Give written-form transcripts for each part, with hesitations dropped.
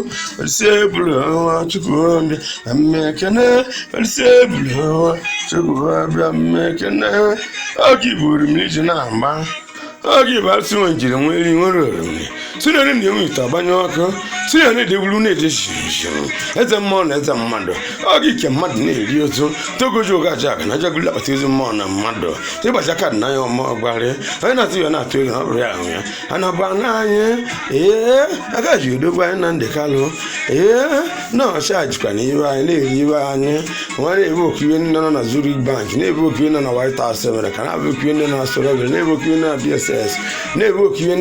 Kanu, Sebula, Chukundi, American, Sebula, Chukundi, American, I'll give you religion. I'll give us so much in waiting. Soon I didn't meet a banyoka. Soon I did lunate as a mon as a mother. I'll give you mud nail you to go to Jack and I just love to use a mon and mother. They was a cat 9 or more body. I know you're not doing up around here. And a banana, yeah, I got you, the wine and the color. Yeah, no, charge can you I live you are near. When they book you in on a Zurich bank, never book you in on a White House, can I book you in a store, never book you in a DSS, never book you in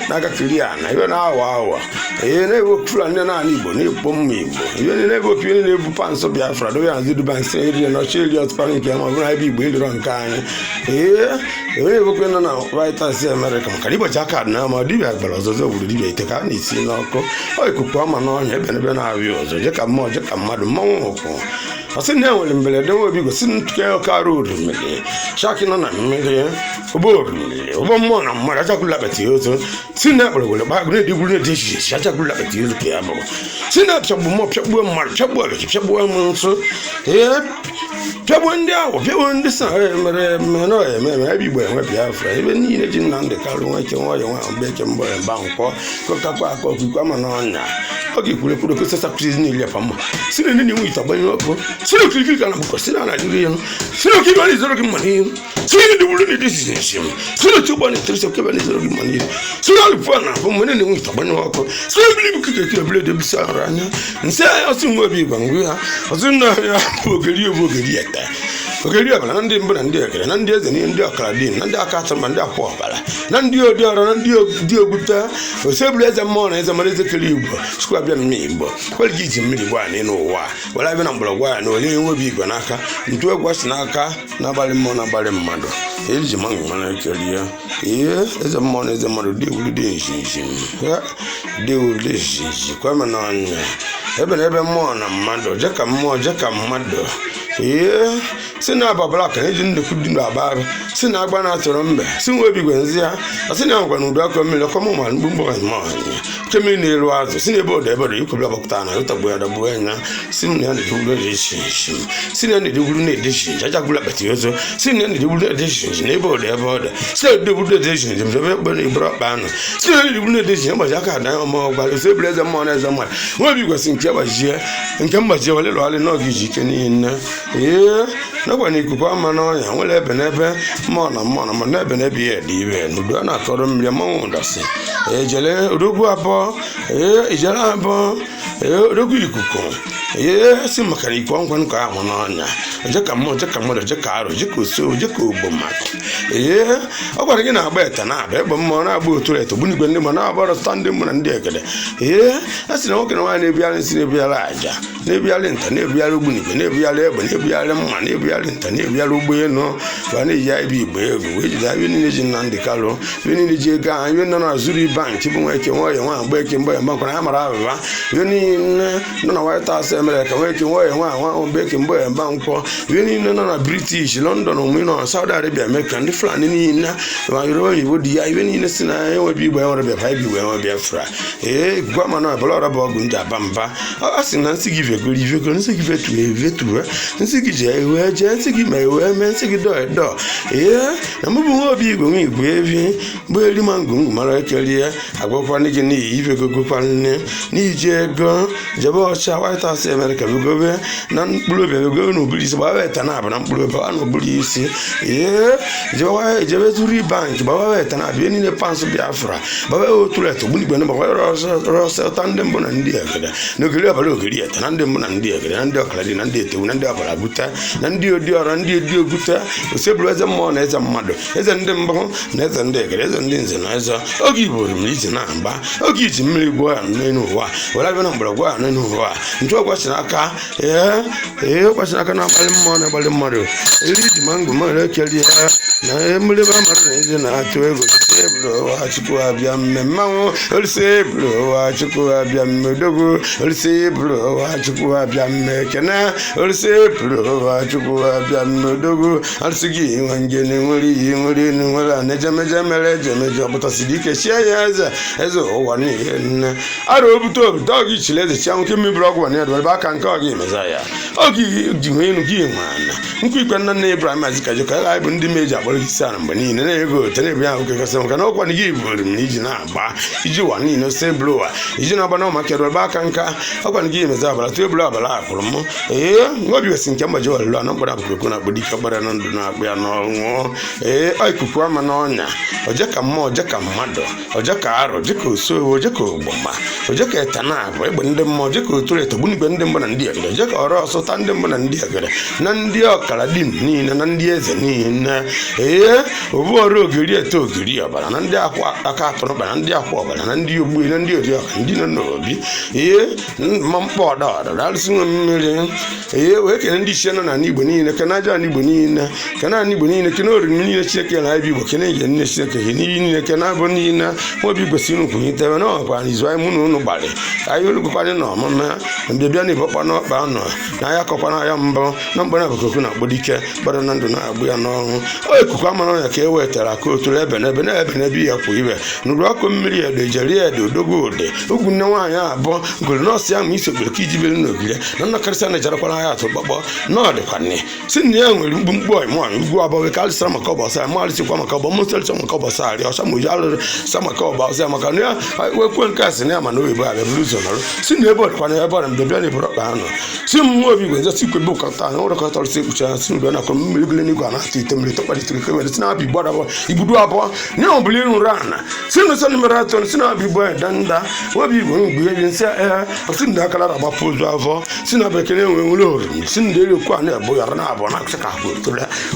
Nagakilian, even our. You never fly an animal, never bomb me. You never book you in a pants of Biafran, and the bank said, and Australia spanning came over, I be built on kind. Yeah, you never book in on a White House American. Caliber Jacket now, my dear, but also would debate the candy, see, no, I could come on, even I was a jack more, jack a mad monk. I said, now, in Bella, don't be sitting to care car road with me. Shocking on a million, a board, one more, and my jacket at you. Sin that will about great dishes, shut up at you, Piabo. Sin that some more trouble, march up, here. Trouble down, if you want this, maybe where Biafran, even needed on the car, which you want, bacon boy and bank, cook up, come on. Okay, we put a piece of prison in your pama. Sit in the winter, but you go. Sit up, you can go. Sit down, I do. Sit up, is looking money. Sit in the wooden decision. Sit up, 2 money, 3 of Kevin is looking money. Sit out of fun from when in the winter, but you go. Sit up, you can blade the bizarre and say, I assume we'll be when we are. I assume now you will get yet. Okay, you have an Indian and dear, and there's an India Cladin, and their cattle and their poor. Nandio, dear Buddha, or several as a morning as a medical squab and me, but well, get him really one in Owa. Well, I have a number of wine, or you will be Banaka, into a Wasanaka, Nabali Mona Balimado. Here's among Monacalia. Here is a mon as a mother, deal with the deal with this. Come on, every morning, Mando, Jacka more, Jacka Mado. Yeah, Sina Black and agent the food in the bar, Sina Bana to remember, soon will be Gwenzia, a Sina one who dark on me, come on, Bumbo and mine. Came in the was, Sinabo, everybody, you could have Octana, with a boy at a buena, Sina and the Google edition, Sina and the Google edition, Jacula Petioso, Sina and the Google editions, neighbor, their border, still the Google editions, everybody brought banner, still the Google edition, but Jacka now more, but the same as a man as a man. Well, you was in Kiabasia, and Cambasia, little, I know you can in. Yeah, nobody could come on, and will have never Mona, never be a diva, who do not call them Yamondas. Ejele, Uruguapo, Ijalabo, Uruguico. Yes, Macari, one car on Jacamo, Jacamo, Jacaro, Jacuso, Jacobo. Yeah, I got again a better now, but Mona Butu to Bunibana about standing and decade. Yeah, that's an organ wine, if you are in Sinabialaja, Nebialenta, Nebialubuni, Nebialeb, Nebialam, Nebialenta, Nebialubueno, Vanilla, which is having in the Calo, winning the Jaga, even on a Zuri bank, even waking away one breaking by a monk on Amarava, winning no White House America, waking away one baking boy and bank for winning on a British, London, or Saudi Arabia, American, the flan in you would even in a scenario would be well of a pipe, you will be a fra. Eh, Guamana, a lot about Gunda Bamba. I asked Nancy give a good if you can give it to a veteran, and Sigi, where Jansi may wear men, Sigi door. Yeah, and move be going waving, Burly Mangung, Maracalia, I go for Nicky, if you go for Nije go, Jabosha, White House America, we go there, none blue, we go no bullies about it, and I'm not blue, no bullies. Yeah, Javeturi Bank, Baba, and I've been in the pants of Biafra, Baba to let the Bunny Rosa Tandem and Dear, no good yet, and Andem and Dear, and Docladin and Detu, and Dabalabuta, and Dio and Dio Buta, the Sable as a mon as a mother, as a Dembo, as a Decker, as a Linsen, as a Ogi, Listen, I'll give you Millie Boy and Nenua, well, I have a number of one and who are, and talk what Kwashinaka, Kwashinaka, no Balimon, Balimoro, Mango, Mother, Kelly, Emily Martin, to Ego, Achuabiam, Memo, Elsebro, Achuabiam, Medogo, Elsebro, Achuabiam, Mekana, Elsebro, Achuabiam, Medogo, Alsigi, and Jenny, Nejamajam, but a Sidika, as a one in Arobuto, dog each leather, chunky me broke one head, back and call him Messiah. Okay, Jimmy, man. Quick and neighbor, Magica, I wouldn't be major, but his son, Benin, and I go, Telegram, because I'm going to give him, Nijina, you want no say blower. Is you know, market or back and car? I want to give him a zabba, 2 blow a for more. What you think, Camajo, Lana, but I'm going to be covered and not be no more. I could come on, or Jacka more, Jacka Mado, or Jacka, or Jacko, so Jacko Bomba, or Jacka Tana, when the more Jacko to let a bunny bend them and dear, Jack or also tandem and dear, Nandia Caladin, Nina, Nandias and Nina, Woro Giria to Giria, but Nandia Akato, Nandia Quaban, and you will and you didn't know me. Mampo daughter, I'll sing a million. We can edition and Ibonina, Canada, Ibonina, Canani Bonina, Canori, Chicken, I be Canadian, Chicken, Canabonina, what people see no one is why nobody. I will look upon a normal man, and the Biani Papa not bound. Nayakopana Yambo, number of coconut bodike, but another we are known. Oh, come on, I can't wait till I go to Lebanon, be a quiver. No rock Miria, the Jaria, the good. Who could know I am, but could not see me so the Kijibel Nuclear, none of Carsana Jarapana to Baba, nor the Honey. Send young boy, one, who go about the Calsama Cobos, and Marcy Quamacobo, Muscle some Cobosari, or some Mujal, some Coba, Samacania. I work one cousin, I'm a new by the blues on her. Send the boat when I bought him the Benny Brocano. Some more people just a secret book of town, or a cattle secret, soon when I come, Milgana, it's not be bought about, he would do about no blue run. Send the sun marathon, Sinabi boy, Danda, what be going to be in Sarah, I've seen the color of a Pozo, Sinabecan will send the Quana boy or an abo, not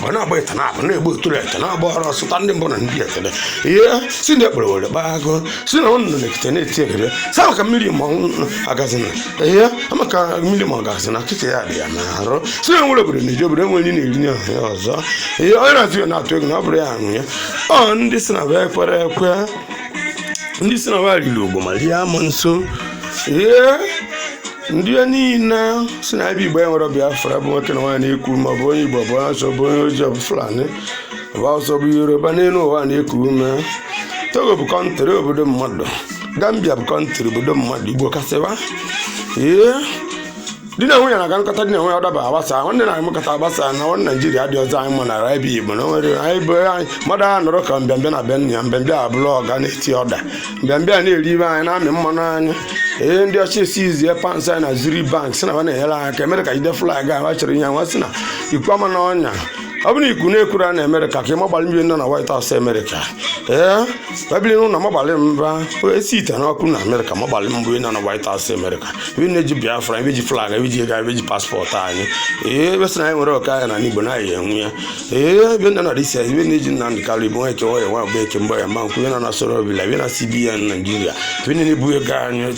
or not by Tanap, and able to let an abo or standing on and get it. Yeah, send the blow the bag, send on the next ticket. Some a million a cousin. Yeah, I'm a million magazine, I kick the idea. So I'm over in the job, when you need your house. I feel not taking up on this and a very for a queer. This is a very logo, Maria Monso. Yeah, Diana, Snappy Boy or Biafran, working on a cool boy, Baba, so boy, job flanny. About so be European one a cool man. Talk of country over the mud. Gambia country with the muddy Bocaseva. Yeah. Dina we na kan kata dina we oda ba wasa wonde na mu kata basa na won Nigeria dio zan mo na rabi mo no we ai bo mada no kan bembe na ben nyam bembe a blog na ti oda bembe na eri ba na me mo na anya ndi o che seize pansa na zuri bank na wana hela ka America ide flag a wa chiri nya wasina ikwama na onya abuni ikune kura na America ke mo balmi na White House America babili no na mo balem ba o sita na ku na America mo balem bu na White House America we ne ji Biafran we ji flag we ji passport anyị bes na nwere ka na Igbo na ye nwe be na dis we ne ji Nnamdi Kanu bo ke o ye wa be ke mba ya ma ku na soro bi la we na CBN Nigeria we ne bu ga anyị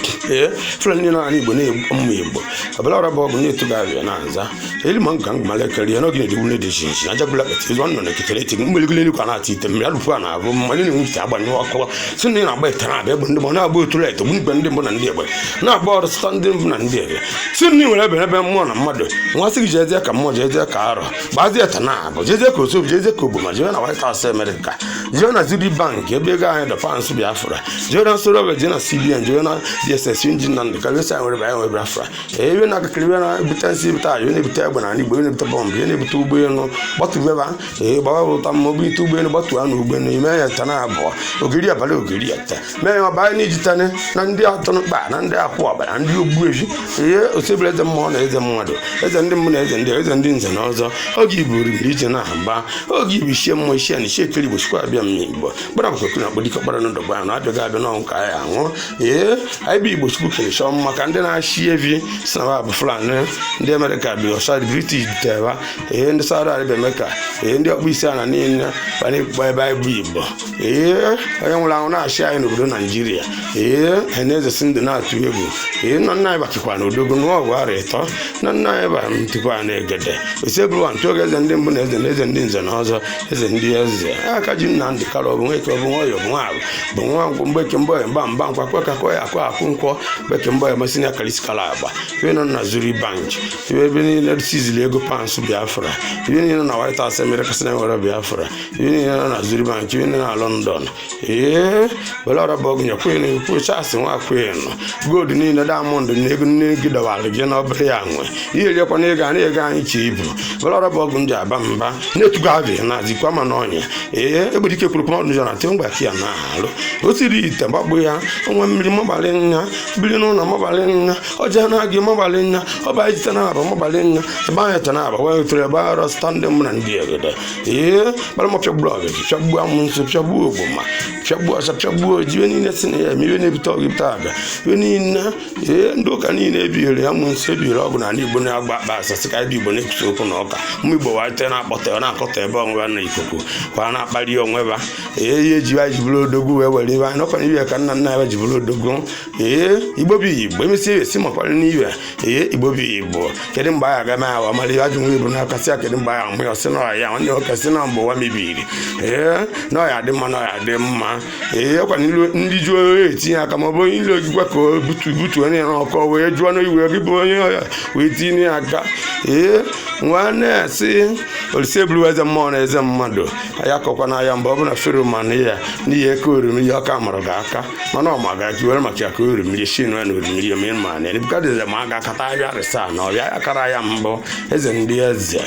flan ni na Igbo na mu Igbo abala ora bo ne tu ga we na nza eli man kan malekari no gine di wune de shin na jagula ke zo no ne keteleti mbele ni kana ti tem ya lufu na bo mani ni nti agba ni wakwa sin ni na ba tana be bunde mo na bo tulet bunde bende mo na ndi egbe na ba standing na ndi egbe sin ni ebe mmụọ na mmadụ nwasị gị jeje ka mmụọ jeje ka arọ gbazie tana bụ jeje ka osu jeje ka ogbo ma jeje na White House America jeje na Zidi Bank ebe ego anyị dọpans Biafra jeje na nsoro oge jeje na CBN jeje na DSS ndị Nnamdi Kanu sa nwere banye nwere Biafra ebe na akakiri na butansi bita yo na ebute egbe na Igbo yo na ebute bomb yo na ebute ụgbọelu gbatu beba gbawa ụta mmọbụ ite ụgbọelu gbatu anụ ụgbọelu ime ya tana abụọ ogiri abalị ogiri ete mee ya ọbanye n'ijitane na ndị atọ n'ụkpa na ndị akwụ ọbara ndị ogbu eji osebele eze mmụọ na eze mmadụ eze ndị mmụ na eze ndị nze na ọzọ oge iburu ije na mba oge ibu ishie mmụọ ishie na ishie ekiri gbochikwa abịa Igbo gbara bụkọkụ na gbodike gbara n'ụdọ gbara na abịaghị abịa n'ọnwụ ka anyị anwụ anyị bụ Igbo chukwu kere chọọ maka ndị na-achị evi si na bụ Fulani ndị Amerịka bi ọcha British teva ndị Saudi Arabia Amerịka ndị ọkpụ isi ala niile bana ekpukpa ebe anyị bụ Igbo onye nwụrụ anwụ na-achị anyị n'obodo Naijiria anyị na-ezesi ndụ na-atụ egwu nna nna anyị bakikwa na odogo n'ọgwụ ara ịtọ na nna anyị ba ntikwa na egede osebụrụwa ntụ oge eze ndị mbụ na eze ndị nze na ọzọ eze ndị eze aka ji Nnamdi Kanu bụ nweke ọ bụ nwa ọyọ bụ nwa agụ bụ nwa nkwụ mgbeke mbọ mba mba nkwa kwekakọ ya akụ akwụ nkwọ gbeke mbọ masị ya kaliskala agba ibe nọ na Zuri Bank ebe niile sizili ego pansụ Biafra ibe niile na White House mere kasị na nwere Biafra ibe niile nọ na Zuri Bank ibe niile na London were ọra bụ ọgụnya kwen kwu chasị nwa kwen gold niile diamond na ego nne gị dọwara gị n'ọbịa ya nwe ihe riekwa na ego a na-ego anyị chi ibu were ọra bụ ọgụ ndị aba mba na-etugo abịa na azikwa ma n'ọnya egbere ike kwuru ọdụ jọ na te mgbaki ya na-alụ o siri ite gbagbo ya onwe mmiri mọbalị nya biri n'ụlọ mọbalị nya ọja na gị mọbalị nya ọba ejite na aba mọbalị nya ebe anyị ta na aba wee tere ebe arọ standị m na ndị egede gbara mọpịa blọg pịagbuo amụnso pịagbuo ogboma pịagbuo ọcha pịagbuo oji niile si na ya eme iwe na-ebute ọgịpụta aga iwe niile ndị ụka niile ebighịrị ya mụnso ebighịrị ọgụ na ndị Igbo na-agba akpa asasị ka ebe Igbo na-ekwusi okwu na ụka ụmụ Igbo wate na-akpọta na-akọta ebe onwe na ikuku kwa na-akpali onwe ba ihe ejiwe anyị jibụrụ odogwu wee were ibe anyị nọkwana iwe ka nna nna ya jibụrụ odogwu Igbo bụ Igbo emesi esi makwara n'iwe Igbo bụ Igbo kedu mgbe anyị aga ahụ amara ihe ajụ nwe Igbo na-akasị ya kedu mgbe anyị amụ ya ọsị na ọya nwanne nwoke si na mgbe ụwa mebiri na ọya dị mma na ọya dị mma ọkwana ndị jụọ etinye aka ma ọ bụ onye ile ogigwa ka o butu onye na ọkọ wee jụọ na iwe gị bụ onye ọya wee tinye aka nwanne si Olise bụrụ eze mmụọ na eze mmadụ anyị akọkwa na ya mgbe ọ bụla fero mana ya n'ihi eke orumiri ọka mụrụ gị aka mana ọ maga ka were maka ya ka orumiri shin na orumiri omen ma na ebukadịze ma aga kata abịa rịsa na ọbịa akara ya mbụ eze ndị eze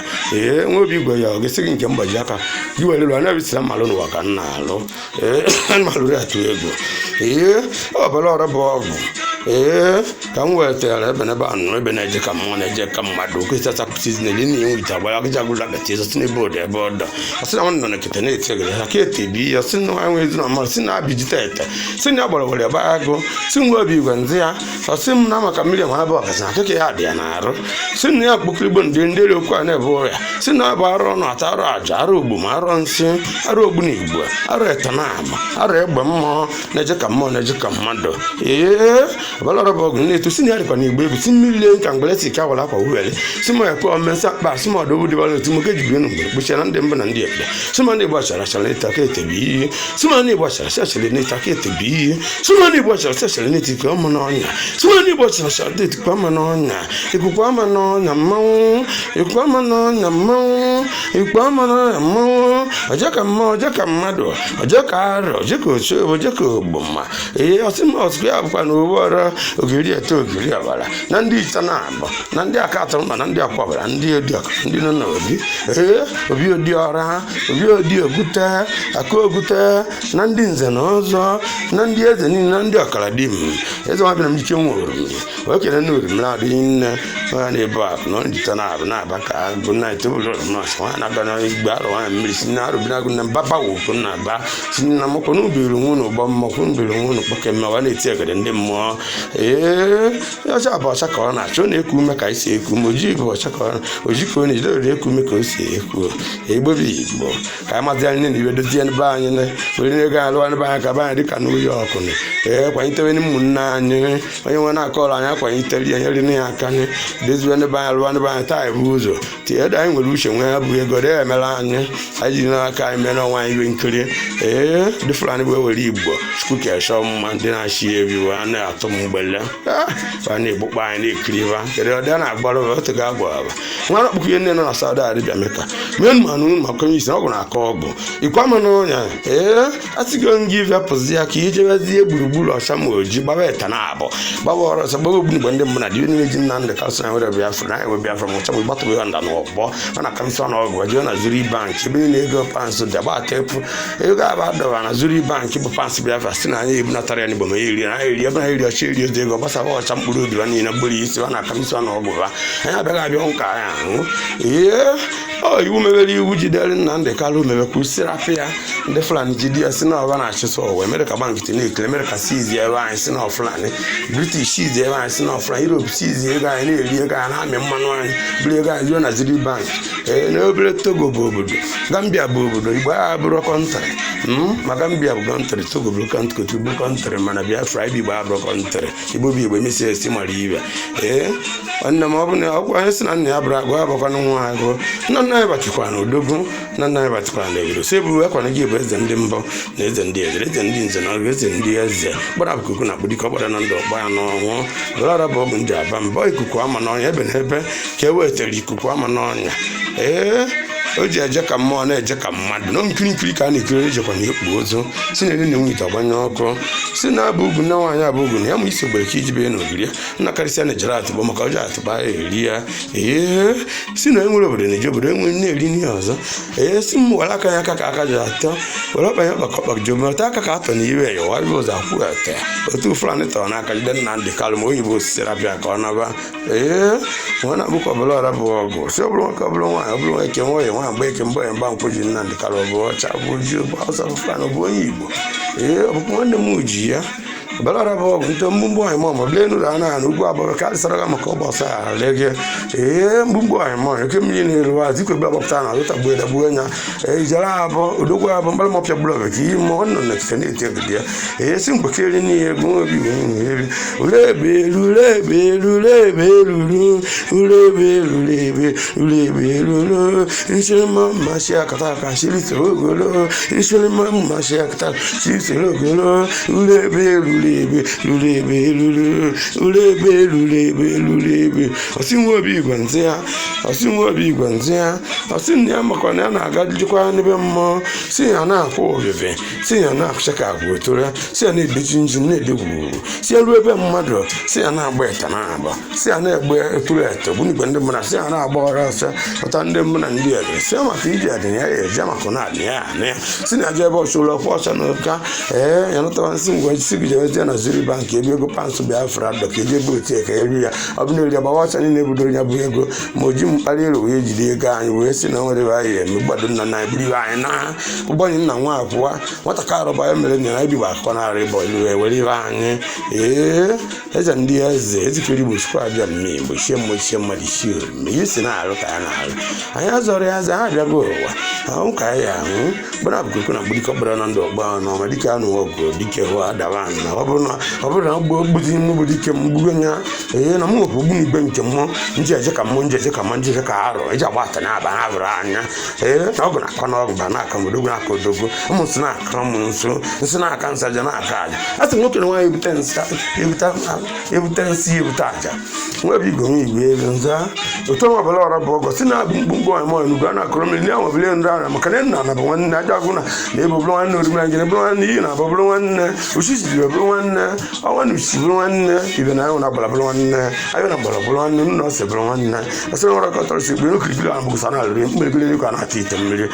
nwa obi igwe ya ọ ga-esi gị nke mgbaji aka gị welelu anya bisira mmalụ n'ụwa ka nna alụ mmalụrụ atụ egwu ọbara ọrụ bụ ọgwụ ka m wetara ebe n'ebe anụ ebe na-eje ka mmụọ na-eje ka mmadụ okesachapụtizi na-eli na enweta gbara agịja agụla gati ịzọsi n'ebe odo ebe ọdọ ọsị na nwanne na-ekete na-eti egere ha ka ete bi ya si na nwa ezi na mmadụ si na abijita ete si na agbara were ebe agụ si nwa obi igwe ndị ya ọsị m na maka mmiri ma ebe ọgazi na akụkọ ya dị ya na-arụ si na ya kpokiri igbo ndị elu okwu a na-ebe ụya si na abụ arụ ọnụ ata arụ aja arụ ogbu ma arụ nsị arụ ogbu na igbo arụ etanama arụ egbe mmụọ na-eje ka mmụọ na-eje ka mmadụ ọbara bụ ọgụ na-eto si na ya dịkwa na igbo egwu si mmiri lee ka mgbere si ka wara akwa uwere si ma ekwe omensa akpa si ma ọdọgbu dịbara otu moke jibiri na mgbere kpuchie na ndị mbụ na ndị ekpe si ma ndị igbo achara achara n'ịta ka etebi ihe si ma ndị igbo achara achara n'ịta ka etebi ihe si ma ndị igbo achara achara n'ịta ka ọma n'ọnya si ma ndị igbo achara achara n'ịta ka ọma n'ọnya ikuku ama n'ọnya mmanwụ ikuku ama n'ọnya mmanwụ ikuku ama n'ọnya mmanwụ ọjọ ka mma ọjọ ka mmadụ ọjọ ka arụ ọjọ ka oche ọjọ ka ogboma ọsị ma ọsị ya bụkwa na owu ọrụ ogiri eto ogiri ọbara na ndị ita na-abụ na ndị aka atụrụ mba na ndị akwabara ndị odiọka ndị nọ na obi obi odi ọra obi odi ogute aka ogute na ndị nze na ọzọ na ndị eze niile na ndị ọkara di m eze nwa bịara m ike nwe orumiri okere na orumiri adịghị nne nwa na-ebe akụ na njita na-abụ na-aba ka agụ na etebụl orumọs nwa na-aga na igbe arụ nwa mmiri si na arụbi agụ na mbaba wokwu na aba si na mụkwụ na ubiri nwu na ụgbọ mmọkwụ ubiri nwu na ụkpọke mma wa na-eti egede ndị mmụọ ọcha bụ ọcha ka ọ na-achọ na-eku ume ka isi eku ume oji bụ ọcha ka oji ka ọ na-ejide ore eku ume ka o si eku Igbo bụ Igbo ka anyị mazị anyị na iwe dozie ebe anyị were ego alụwa ebe anyị ka be anyị dịka na uyi ọkụ kwanyitewe ụmụnne anyị onye nwe na-akọrọ anyị akwanyiteri anyị ri ya aka anyị doziwe ebe anyị alụwa ebe anyị taa bụ ụzọ tie ede anyị nwere uche nwe ya bụ ego dị emere anyị anyị jiri n'aka anyị mere ọnwa anyị iwe nkiri dị Fulani bụ ewere Igbo chukwu ka eshọ mma ndị na-achị ebiwe a na-atụ m mgbele a na-egbukpa anyị na-ekiriba kedu ọdị a na-agbara otu ga agwa aba nwa ọkpụkọ ihe nne nọ na Saudi Arabia Meka mee mmanụ maka onye isi ọgwụ na-akọ ọgwụ ikwa mana ọnya asịgo ngị vepụzi ya ka ijebezie gburugburu ọcha ma oji gbaba eta na abụ gbaba ọrụ ọsọ gbaba ogbunigbo ndị mbụ na dị onye ji Nnamdi Kanu were Biafra na ewe Biafra ma ọcha gbatụrụ ya nda n'ọgbọ a na-akamisi ọnụ ọgwụ jee na Zuri Bank ebe na ego pansụ dị agba aka efu ego aba dọba na Zuri Bank bụ pansụ Biafra si na anyị ebunatara ya n'igbo ma eri na eri ebe na eri ọcha eri ozi ego gbasara ọcha mkpụrụ obi niile gburu isi a na-akamisi ọnụ ọgwụ ha anyị abịaghị abịa nka anyị ahụ iwu mebere iwu jidere Nnamdi Kanu mebekwu sirapụ ya ndị Fulani jide ya si na ọba na-achịsọ ụwa Amerịka bankiti na-ekele Amerịka sizi ebe anyị si na Fulani British sizi ebe anyị si na Fulani Europe sizi ego anyị na-eri buli ego a na-amị mmanụ anyị buli ego anyị ruo na Ziri Bank na obere Togo bụ obodo Gambia bụ obodo Igbo agha bụrụ kọntrị ma Gambia bụ kọntrị Togo bụrụ kọntrị bụ kọntrị mana Biafra ibe Igbo abụrụ kọntrị Igbo bụ Igbo emesi esi mara ibe nwanne m ọ bụ na ọkwa anyị si na nna ya bụrụ agụ abụkwana nwa agụ nna anyị batikwa na odogwu nna anyị batikwa na egoro so eburu akwana gị bụ eze ndị mbụ na eze ndị eze eze ndị nze na ọrụ eze ndị eze gbara abụkuku na akpụdike ọgbara na ndụ ọgba ya n'ọnwụ ọlara bụ ọgwụ ndị aba mbọ ikuku ama n'ọnya ebe na ebe ka e wetara ikuku ama n'ọnya o ji eje ka mmụọ na-eje ka mmadụ na nkiri ka a na-ekiri ejekwa na ekpu ozu si na elu na enwe ite ọgbanye ọkụ si na abụ ugwu na nwaanyị abụ ugwu na ya ma isi ogbere ka iji bee na ogiri nna karịsịa na ejere atụbọ maka ọjọọ atụba ya eri ya si na enwere obodo na eji obodo enwe na-eri n'ihe ọzọ si m were aka ya aka ka aka ji atọ were ọkpanye ọkpakọkpak jometa aka ka atọ na iwe ya warịa ụzọ akwụ ete otu Fulani tọrọ n'aka jide Nnamdi Kanu ma oyibo osisi rapịa ka ọ naba nwa na-abụkọ ọbụla ọra bụ ọgụ si ọ bụrụ nwoke ọ bụrụ nwaanyị ọ bụrụ nwoke nwaanyị agba eke mbọ ya mba nkwụ ji Nnamdi Kanu ọ bụ ọcha bụ ojii bụ Hausa bụ Fulani ọ bụ onye Igbo ọ bụkwa nwanne m ji ya ọbara bụ ọgwụ nte mgbugbu anyị ma bụla enu a na ugwu abụọ ka adịsara ga maka ụbọchị a lege mgbugbu anyị ma eke mmiri na-eru azụ ikwe gbapụta na azụtagbu edagbuo nya ijere abụ odogwu abụ mgbara mọpịa blọg ka ihe ma ọ nọ na ekike na-eti egide ya si mgbekere n'ihe egwu obi ebi ulebe elu ulebe elu ulebe elulu ulebe elulebe ulebe elulu nshirima mmashi akata aka shiritere ogolo nshirima mmashi akata shiritere ogolo ulebe elu ulebe osi nwa obi igwe nzi ya osi nna ya makwa na ya na-aga jikwa n'ebe mmụọ si ya na-akwụ obibi si ya na-akụcha ka agwa etoro si ya na-edechi njin na-edegwuru si ya ruo ebe mmadụ si ya na-agba eta na-agba si ya na-egbe etoro eto bụ igwe ndị mmadụ si ya na-agba ọrụ ọsọ ọta ndị mbụ na ndị ede si ya maka iji adịnya ya eje maka na adịnya ya na ya si na aja ebe ọchụ ụlọ ọkwa ọcha na ụka ya nụtawa nsị ngwa si gị jee na Ziri Bank ebe ego pansụ Biafra dọ ka eji ebe otie ka eri ya ọ bụ na eri agbawa ọcha niile ebudoro ya bụ ego ma o ji mkparị elu wee jide ego anyị wee si na nwere anyị eme gbado nna na ebiri anyị na ụgbọnyị nna nwa akwụwa nwata ka arụba ya mere nyere ebi akọ narị bụ iwe were ibe anyị eze ndị eze ezikere Igbo sikwa abịa mme Igbo chie mmadụ chie orime ihe si na-arụ ka ya na-arụ anyị azọrọ ya aza ha abịago ụwa ahụ ka ya ahụ gbara abụkoko na gbudike ọgbara na ndụ ọgba n'ọma dike anụ ọgụ dike hụ adawa na ọ bụrụ na ogbuzi ime obodo ike mgburu ya na m nwekwa ogbu igbe nke mmụọ nji eje ka mmụọ nji eje ka mmụọ nji eje ka arụ eji agba ata na aba na abụrụ anya na ọgụ na-akọ na ọgụ ba na-aka odogwu na-aka odogwu ụmụ nsị na-aka ụmụ nsị na-aka nsaja na-aka aja a sị nwoke na nwaanyị ebute nsị ebute aja nwebi igwe nwe igwe elu nza otu ọnwa ọbụla ọra bụ ọgọ si na-abụ mkpumkpu anyị mọ n'ugwu a na-akọrọ mmiri ndị ahụ ọbụla ndị ara maka na nna na bụ nwanne aja agụ na ebe ọbụla nwanne oriri anyị bụrụ nwanne iyi na abụ bụrụ nwanne osisi jiri bụrụ nwanne ọnwa na usi bụrụ nwanne ibe na anyị na agbara bụrụ nwanne anyị na agbara bụrụ nwanne nna ose bụrụ nwanne asịrị nwere kọtọrọ si gbe okirikiri ahụ bụsa na alụrị mkpirikiri ego a na-ata ite mmiri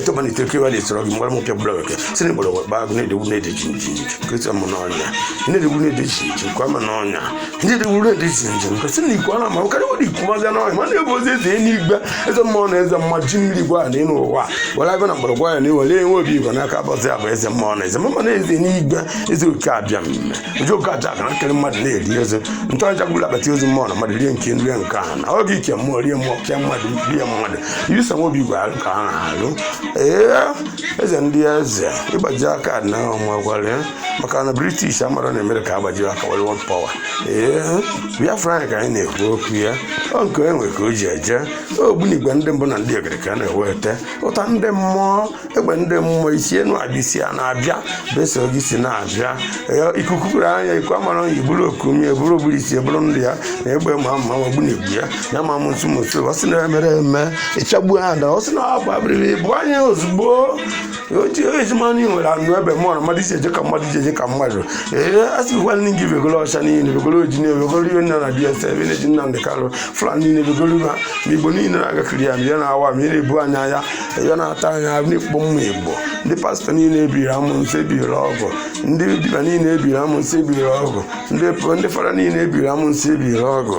tụba na ite kewa na-esoro gị mgbara mụpịa bụrụ oke si na gbara gba agụ na-edegwu na-ede jinjin kristian mụ n'ọnya na-edegwu na-ede jinjin kwa ma n'ọnya ndị edegwu na-ede jinjin nke si na ikwu a na-ama karịa nwere ikwu mazịa n'ọnya ma na-ebe ozi eze n'igwe eze mmụọ na eze mma ji mmiri gwa na ịnụ ụwa were abịa na mgbọrọgwụ ya na iwere enwe obi igwe n'aka abọzi abụ eze mmụọ na eze mma na eze n'igwe eze oke abịa mme oji oke aja aka na nkiri mmadụ na-eri eze ntọaja gburu akpati ozu mmụọ na mmadụ rie nke nri nke ahụ na oge ike mmụọ rie mmụọ pịa mmadụ rie mmadụ yusa nwa obi igwe alụ ka ha na-alụ eze ndị eze ịgbaji aka dị na ọmụ gwara maka na British amara na-emere ka agbaji aka were world power Biafran ka anyị na-ekwu okwu ya ọ nke enwe ka o ji eje ogbunigwe ndị mbụ na ndị egere ka a na-eweta ụta ndị mmụọ egbe ndị mmụọ isi enu abịa isi a na-abịa beso gị si na-abịa ikuku kụrụ anya iku amara oyi bụrụ okumi eburu ogburu isi eburu ndị ya na egbe ma mma ogbunigwe ya ma mụ nsụmụsụ ọ sị na emere eme ịchagbuo ada ọ sị na ọ bụ abịrịrị bụ anya ozugbo ejimanụ nwere anụ ebe mmụọ na mmadụ isi eje ka mmadụ iji eje ka mmadụ a sị gwa ndị gị begolo ọcha niile begolo oji na-ebegolo ihe nna na DS ebe na-eji Nnamdi Kanu Fulani niile begolo ha ma Igbo niile na-agakiri ya ma ya na-awa ma ya na-ebu anya ya ya na-ata anya n'ikpọ mma Igbo ndị pastọ niile ebiri amụ nsọ ebiri ọgụ ndị dibịa niile ebiri amụ nsọ ebiri ọgụ ndị fada niile ebiri amụ nsọ ebiri ọgụ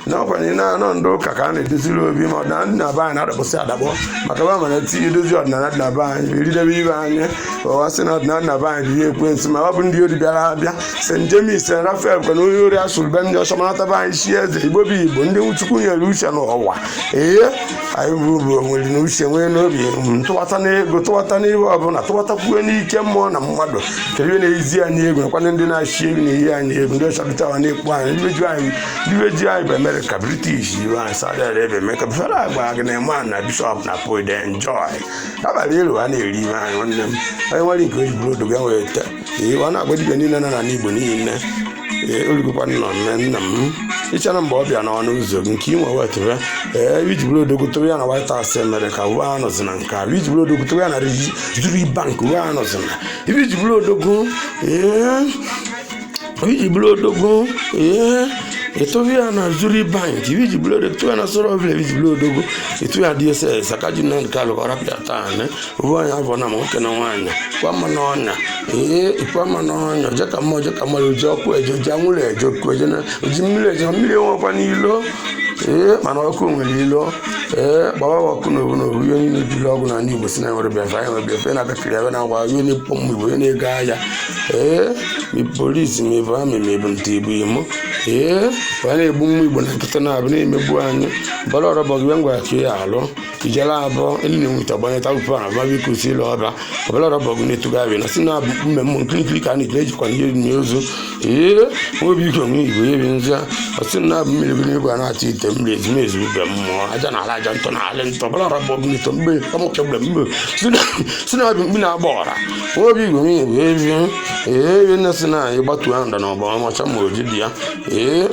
na ọkwanye na-anọ ndị ụka ka a na-edoziri obi ma ọdịnala ndị na-aba anyị na-adakpọsị adakpọ maka ba mana tinye edozi ọdịnala dị na be anyị eridebe ibe anyị ụwa sị na nna be anyị dị ekwensu ma ọ bụ ndị ori bịara abịa St. James Rafael kwana onye ori asụrụbe ndị ọcha manataba anyị si eze Igbo bụ Igbo ndị Chukwu nyere uche n'ụwa anyị bụ nwere na uche nwee n'obi tụwata n'ego tụwata n'ihe ọbụla tụwatakwuo n'ike mmụọ na mmadụ kedu ihe na-ezi anyị ego nakwana ndị na-achị ego na-eyi anyị ego ndị ọcha bịtawa na-ekpu anyị ndị ji anyị bụ Amerịka British iwe anyị Saudi Arabia Amerika bifere agba gị na eme na bishọp na po de enjoy abalị elu a na-eri ibe anyị nwanne m anyị nwere nke oji bụrụ odoga wee taa ọ na-agba dibịa niile nọ n'ala Igbo niile origokwa nna m ịchara mgbe ọ bịa n'ọnụ ụzọ gị nke inwe wetara iji bụrụ odogotobe ya na White House America uwe anọzi na nke a iji bụrụ odogotobe ya na Zuri Bank uwe anọzi na iji bụrụ odogo Ethiopia na Zuri Bank iji bụrụ odogo na soro vile iji bụrụ odogo Ethiopia DSS akaji na nke alụkọ rapịa taa uwe anyị abụọ na nwoke na nwaanyị kwama n'ọnya kwama n'ọnya jeka mmadụ ji ọkụ eje anwụrụ eje okwu eje na oji mmiri eje mmiri enwekwa n'ilo mana ọkụ nwere ilo gbaba ọkụ na obodo ihe niile jiri ọgwụ na ndị Igbo si na nwere Biafra anyị nwere Biafra na-agakiri ebe na-agwa ihe na-ekpọ m Igbo ihe na-ego ahịa mi polisi mi bụ amị ma ebu nta ibu imo wa na-egbu mmụ Igbo na nkịta na-abụ na-emegbu anyị bọrọ ọrọbọ gị ngwa ka ya alụ ijela abụọ eli na-enweta gbanyeta ụpụ na babiko si ịlụ ọba ọbụla ọrọbọ gị na-etuga abịa na si na abụ mmemme nkirikiri ka a na-ekiri ejikwa ihe dị n'ozu nweobi ike onwe Igbo ebi nzi ọsị na abụ mmiri gị n'igwe a na-atụ ite mmiri ezumezu ube mmụọ aja na ala aja ntọ na ala ntọ ọbụla ọrọbọ gị na-eto mgbe ọmụke mgbe mgbe si na abụ mkpi na-agba ọra nweobi Igbo Igbo ebi nne si na anyị gbatuo ahụ nda na ọba ọmacha ma oji dị ya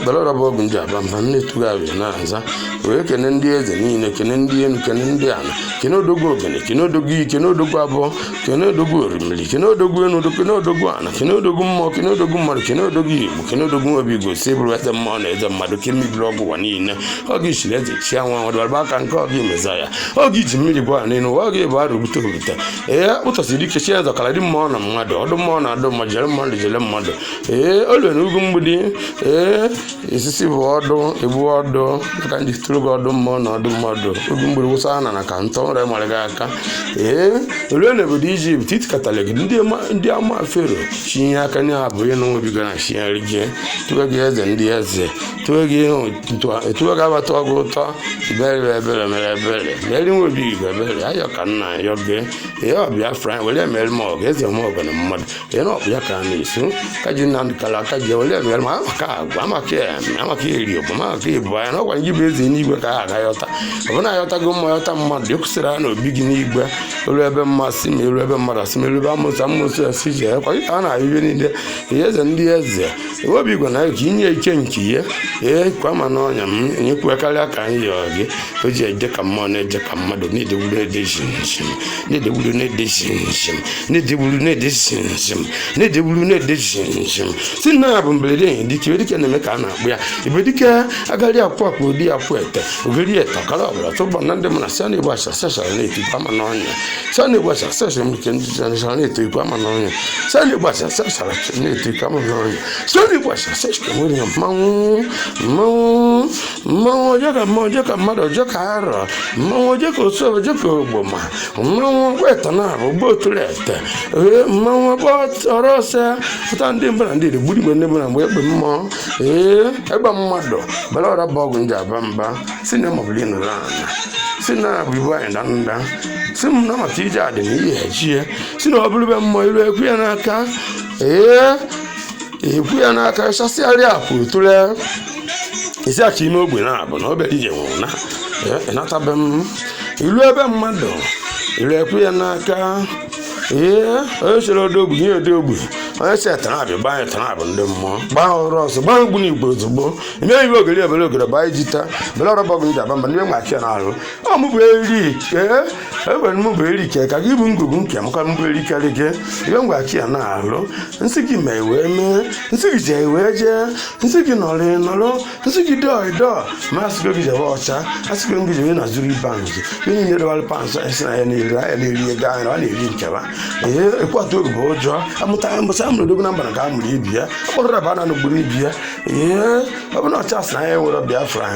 bere ọrọbọ gị nji aba mba na-etuga abịa na-aza wee kene ndị eze niile kene ndị elu kene ndị ala kene odogwu ogene kene odogwu iyi kene odogwu abụọ kene odogwu orimiri kene odogwu enu kene odogwu ana kene odogwu mmụọ kene odogwu mmadụ kene odogwu Igbo kene odogwu obi Igbo si bụrụ eze mmụọ na eze mmadụ ke mebiri ọgwụ ụwa niile ọ gị chiri eze chia nwa nwadịbaraba aka nke ọ gị meza ya ọ gị ji mmiri gwa n'elu ọ gị bụ arụbute obute ụtọsiri ike chi eze ọkara dị mmụọ na mmadụ ọdụ mmụọ na adụ mmadụ jere mmadụ jere mmadụ olu na ugwu mgbidi isisi bụ ọdụ egbu ọdụ aka ndị tụrụ gị ọdụ mmụọ na ọdụ mmadụ ugwu mgbidi wụsa na ka ntọ nre mara gị aka olue na obodo Ijipt itikọtara gị ndị ama Fero chinye aka na abụ ihe na nwebigo na chinyere gị tụwe gị eze ndị eze tụwe gị abata ọgụ ụtọ ibere ebere mere ebere mere nwebi Igbo ebere ayọ ka nna ayọ gị ọ Biafra were mere m ọgụ eze m ọgụ na mmadụ na ọbịa ka a na-eso kaji Nnamdi kala aka ji were mere m amaka agwa amaka eri ọbụ maka ibu anya na ọgwa gị bụ eze n'igwe ka ha agaghọta ọbụna ayọtago mma yọta mmadụ ekwusịrị ya na obi gị n'igwe olu ebe mmasị ma elu ebe mmadụ asị ma elu ebe amụsụ esi ji kwa ka a na-ahụ ihe niile eze ndị eze obi Igwe na ka inye ike nke ihe kwa ma n'ọnya m nyekwe karịa ka anyị yọọ gị o ji eje ka mmụọ na-eje ka mmadụ na-edegburu na-edeshi nshim na-edegburu na-edeshi nshim na-edegburu na-edeshi nshim na-edegburu na-edeshi nshim si na ya bụ mberede enyi dike ibedike na-eme ka a na-akpụ ya ibedike agaghị akwụ akpụ odi akwụ ete ogeri ete ọkara ọbụla tụba na ndị mana sia na-egbu asasashara na-etikwa ma n'ọnya sia na-egbu asasashara nke ndị janishara na-etikwa ma n'ọnya sia na-egbu asasashara na-etikwa ma n'ọnya sia na-egbu asasashara nwere ya mmanwụ oje ka mmadụ oje ka arọ mmanwụ oje ka osu oje ka ogboma mmanwụ gweta na abụ gbo oturu ete mmanwụ ọrụ ọsọ pụta ndị mbụ na ndị Igbo gburu igbe ndị mbụ na mgbe egbe mmụọ egbe mmadụ bere ọra bụ ọgwụ nji aba mba si na mọbụli nụrụ ana si na abụ ibu anyị nda si m na maka ije adị na ihe echie si na ọ bụrụ be mmụọ iru ekwu ya n'aka ekwu ya n'aka chasịarịa akwụ tụle isi achị ime ogbe na abụ na obere ije nwụrụ na ịnatabe m ilu ebe mmadụ iru ekwu ya n'aka onye chere odogwu nye odogwu onye si etanabịa gbaa etanabụ ndị mmụọ gbaa ọrụ ọsọ gbaa mgbu na Igbo ozugbo ime ibe ogere obere ogere gbaa ijita bere ọrọbọgụ nji aba mba ndị nwe achị na-alụ ọmụbụ eri ewere m bụ eri ike ka gị bụ ngwugwu nke m ka mbụ eri karị gị ibe ngwa achị ya na-alụ nsị gị ma wee mee nsị gị jee wee jee nsị gị nọrọ nsị gị dọọ ma asịgo gị jebe ọcha asịgo gị jebe na Zuri Bank ihe niile dọwara pansụ esi na ya na-eri ego anyị na ọ na-eri nkeba ekwata obi bụ ụjọ amụta mbụsa amụrụ dogo na mba na ka amụrụ ibi ya akpọrọ ba na n'ogburu ibi ya ọ bụ na ọcha sị na ya nwere Biafra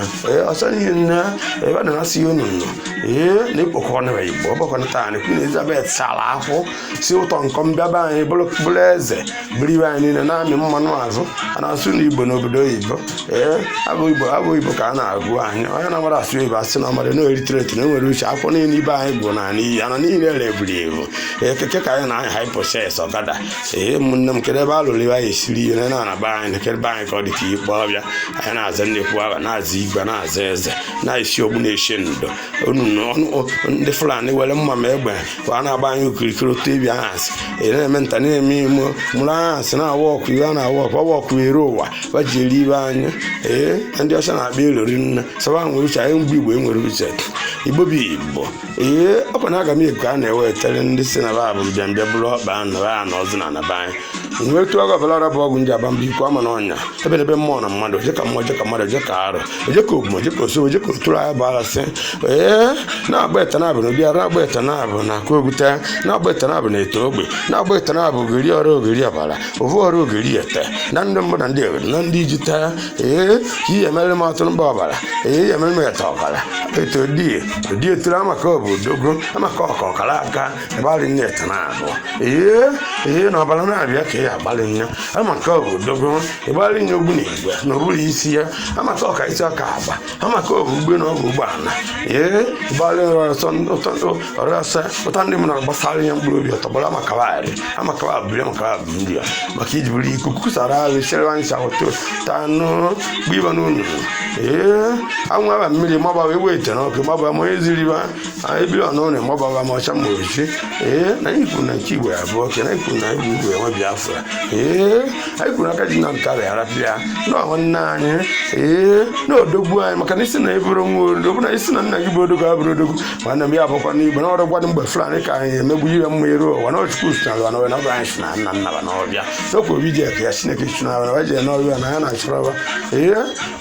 ọsọ ihe nne ebe a na-asị ya onunu na ịkpọkọ na Igbo ọgbakọ taa na Queen Elizabeth sara akwụ si ụtọ nkọm bịaba anyị bụrụ eze bụrụ ibe anyị niile na-amị mmanụ azụ a na-asụ n'Igbo n'obodo oyibo abụ Igbo ka a na-agụ anyị onye na-amara asụ Igbo asị na ọmara na-eritere na enwere uche akwụkwọ niile ibe anyị gwụ na n'iyi ana niile reburu ebu keke ka anyị na-anya hypochess ọgada ụmụnne m kedụ ebe a lụrụ ibe anyị esiri ihe na-anaba anyị kedụ ebe anyị ka ọ dị ka ikpe ọbịa anyị na-aza nnekwu aba na-aza igwe na-aza eze na-esi ogbu na-eshi ndo ndị Fulani were mma ma egbe ka a na-agba anyị okirikiri otu ebi anyasị na-eme nta na-eme ime mụrụ anyasị na-awa ọkụ iwe a na-awa ọkụ ọwa ọkụ ere ụwa baji eri ibe anyị ndị ọcha na-akpa elori nne sọba nwere uche anyị mgbe Igbo enwere uche Igbo bụ Igbo ọ bụ na aga m ego ka a na-ewetere ndị si na ba bụ mbịambịa bụrụ ọkpa na ọzọ na anaba anyị nwee etu ọgọ ọbụla ọra bụ ọgwụ nji aba mba ikwu ama na ọnya ebe na ebe mmụọ na mmadụ oje ka mmụọ oje ka mmadụ oje ka arụ oje ka ogbu oje ka oso oje ka oturu anyị bụ arasị na-agba ete na-abụ na obiara na-agba ete na-abụ na aka ogute na-agba ete na-abụ na eto ogbe na-agba ete na-abụ ogiri ọrụ ogiri ọbara ovu ọrụ ogiri ete na ndị mmadụ ndị ewere na ndị iji taa ka ihe emere m atụrụ mba ọbara ihe emere m ete ọbara eto odi eturu amaka obodogo amaka ọkọkara aka ebe arị nne ete na-abụ na ọbara na-abịa ka ya agbalị nya amaka obodogo ebe arị nye ogbu na igwe na oburu isi ya amaka ọka isi ọka agba amaka obugbe na ọgwụ ụgbọala ịgbalị ọrọsọ ụta ndị mmadụ gbasara ihe mkpụrụ obi ọtọgbara amaka biri amaka bụ ndị ya maka iji buru ikuku sara ahụ chere anyị sawụto tanụ gbiba n'unu anwụ aba mmiri mọba ewe ite n'ọkụ mọba ma onye ziri ba ebiri ọnụụlọ mọbaba ma ọcha ma ochi na anyị kwuru na nke Igbo abụọ ke na anyị kwuru na Igbo enwe Biafra anyị kwuru aka ji na nke ara arapịa na nwanne anyị na odogwu anyị maka na isi na eburu nwa odogwu na isi na nna gị bụ odogwu abụrụ odogwu nwanne m ya bụkwa n'Igbo na ọrụ gwadị mgbe Fulani ka anyị emegbu ire mma eru ụwa na Ochukwu si na alụwa na ọbụ anyị si na nna nna ba n'ọbịa n'okwu obi ji eke ya Chineke si na alụwa ji n'ọbịa na ya na-achọrọba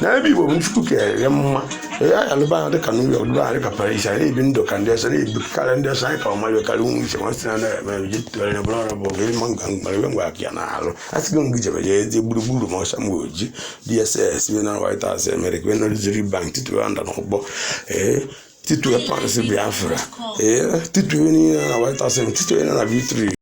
na ebe Igbo bụ Chukwu kere mma ya alụba anyị dịka New York dụba anyị ka Paris anyị na-ebi ndụ ka ndị ọsọ na-ebi karịa ndị ọsọ anyị ka ọma iwe karịa ụmụ uche nwasị na na-eme ji tụgharị na bụrụ ọrụ bụ ogiri ma nga mgbara iwe ngwa aka ya na-alụ a sịgo ngị jebe ya ezi gburugburu ma ọcha ma oji DSS iwe na White House America iwe na Reserve Bank tituwe anda n'ụgbọ tituwe pansị Biafra tituwe niile na White House tituwe na V3